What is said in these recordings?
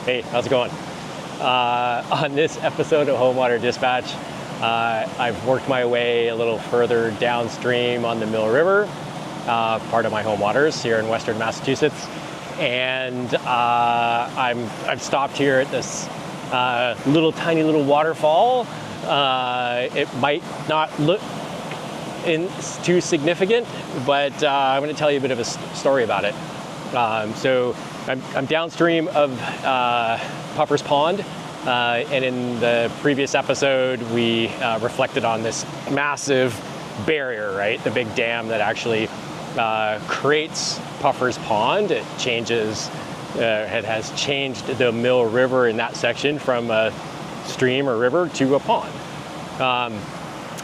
Hey, how's it going? On this episode of Home Water Dispatch, I've worked my way a little further downstream on the Mill River, part of my home waters here in Western Massachusetts, and I've stopped here at this tiny little waterfall. It might not look too significant, but I'm going to tell you a bit of a story about it. So I'm downstream of Puffer's Pond, and in the previous episode we reflected on this massive barrier, right? The big dam that actually creates Puffer's Pond. It has changed the Mill River in that section from a stream or river to a pond.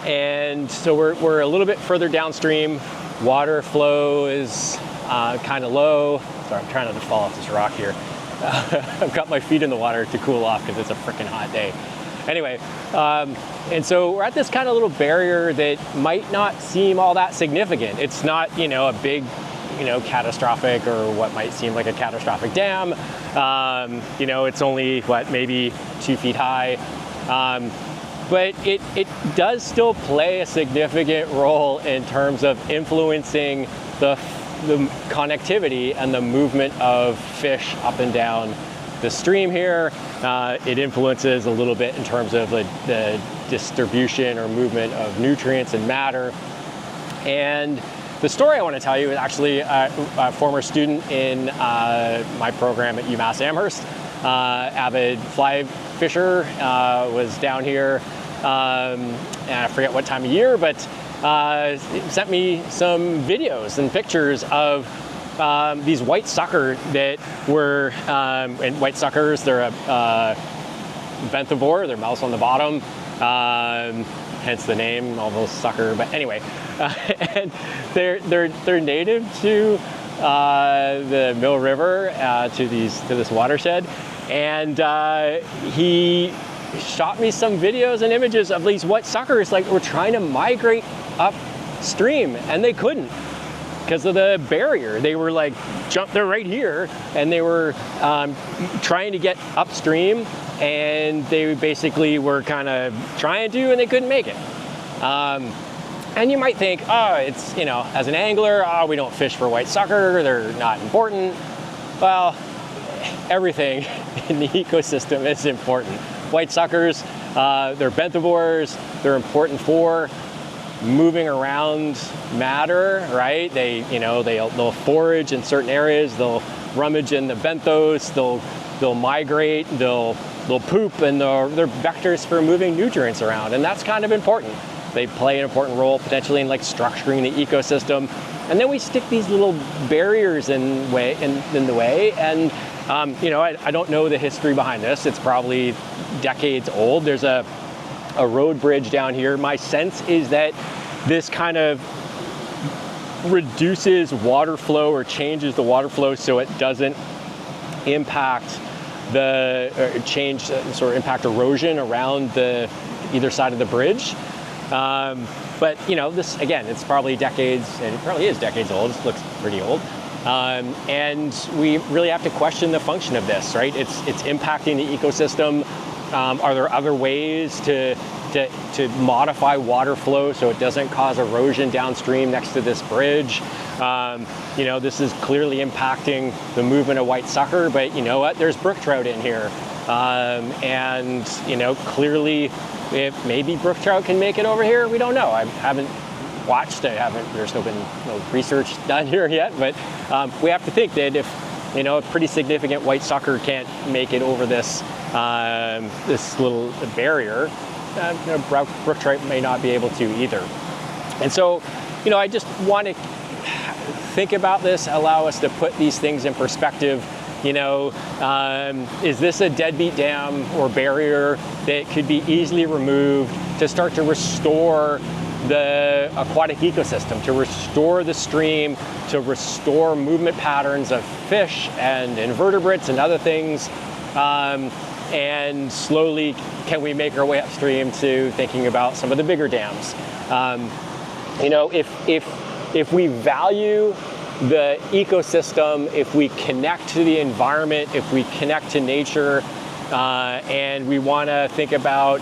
And so we're a little bit further downstream. Water flow is kind of low. Sorry, I'm trying not to fall off this rock here. I've got my feet in the water to cool off because it's a freaking hot day. Anyway, and so we're at this kind of little barrier that might not seem all that significant. It's not, a big, catastrophic or what might seem like a catastrophic dam. It's only, maybe 2 feet high. But it does still play a significant role in terms of influencing the connectivity and the movement of fish up and down the stream here. It influences a little bit in terms of the distribution or movement of nutrients and matter. And the story I want to tell you is actually a former student in my program at UMass Amherst, avid fly fisher, was down here, and I forget what time of year, but sent me some videos and pictures of these white sucker that were, and white suckers, they're a benthivore, they're mouse on the bottom, hence the name, almost sucker, but anyway, and they're native to the Mill River, to this watershed, and he shot me some videos and images of these white suckers were trying to migrate upstream, and they couldn't because of the barrier. They were they're right here, and they were trying to get upstream, and they basically were kind of trying to, and they couldn't make it. And you might think, it's, as an angler, we don't fish for white sucker, they're not important. Well, everything in the ecosystem is important. White suckers, they're benthivores, they're important for moving around matter, right? They'll forage in certain areas, they'll rummage in the benthos, they'll migrate, they'll poop, and they're vectors for moving nutrients around, and that's kind of important. They play an important role potentially in structuring the ecosystem. And then we stick these little barriers in the way, and I don't know the history behind this. It's probably decades old. There's a road bridge down here. My sense is that this kind of reduces water flow or changes the water flow so it doesn't impact impact erosion around either side of the bridge. But this, again, it's probably decades, and it probably is decades old. It looks pretty old. And we really have to question the function of this, right? It's impacting the ecosystem. Are there other ways to modify water flow so it doesn't cause erosion downstream next to this bridge? This is clearly impacting the movement of white sucker, but you know what? There's brook trout in here. And clearly, if maybe brook trout can make it over here, we don't know. I haven't watched. There's no research done here yet, but we have to think that if a pretty significant white sucker can't make it over this little barrier, brook trout may not be able to either. And so, I just want to think about this, allow us to put these things in perspective. Is this a deadbeat dam or barrier that could be easily removed to start to restore the aquatic ecosystem, to restore the stream, to restore movement patterns of fish and invertebrates and other things? And slowly, can we make our way upstream to thinking about some of the bigger dams? If we value the ecosystem, if we connect to the environment, if we connect to nature, and we want to think about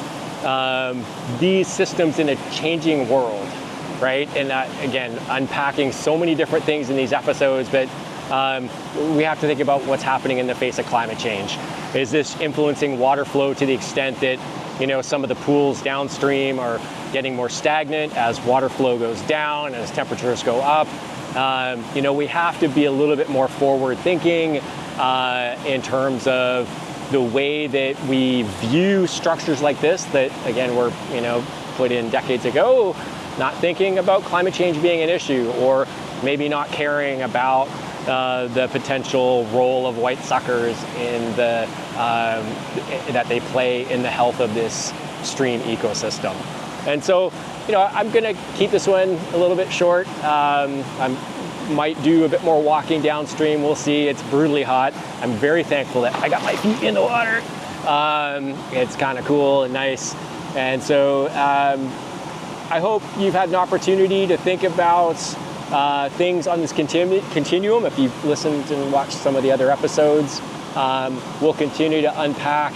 these systems in a changing world, right? And again, unpacking so many different things in these episodes, but we have to think about what's happening in the face of climate change. Is this influencing water flow to the extent that, you know, some of the pools downstream are getting more stagnant as water flow goes down, as temperatures go up? You know, we have to be a little bit more forward thinking in terms of the way that we view structures like this that, again, were, you know, put in decades ago, not thinking about climate change being an issue, or maybe not caring about the potential role of white suckers in the that they play in the health of this stream ecosystem. And so, you know, I'm gonna keep this one a little bit short. I might do a bit more walking downstream. We'll see. It's brutally hot. I'm very thankful that I got my feet in the water. It's kind of cool and nice. And so I hope you've had an opportunity to think about things on this continuum. If you've listened and watched some of the other episodes, we'll continue to unpack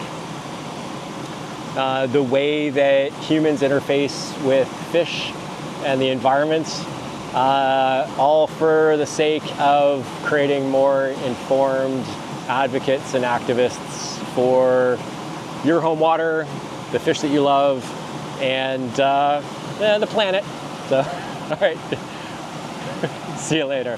the way that humans interface with fish and the environment, all for the sake of creating more informed advocates and activists for your home water, the fish that you love, and the planet. So, all right. See you later.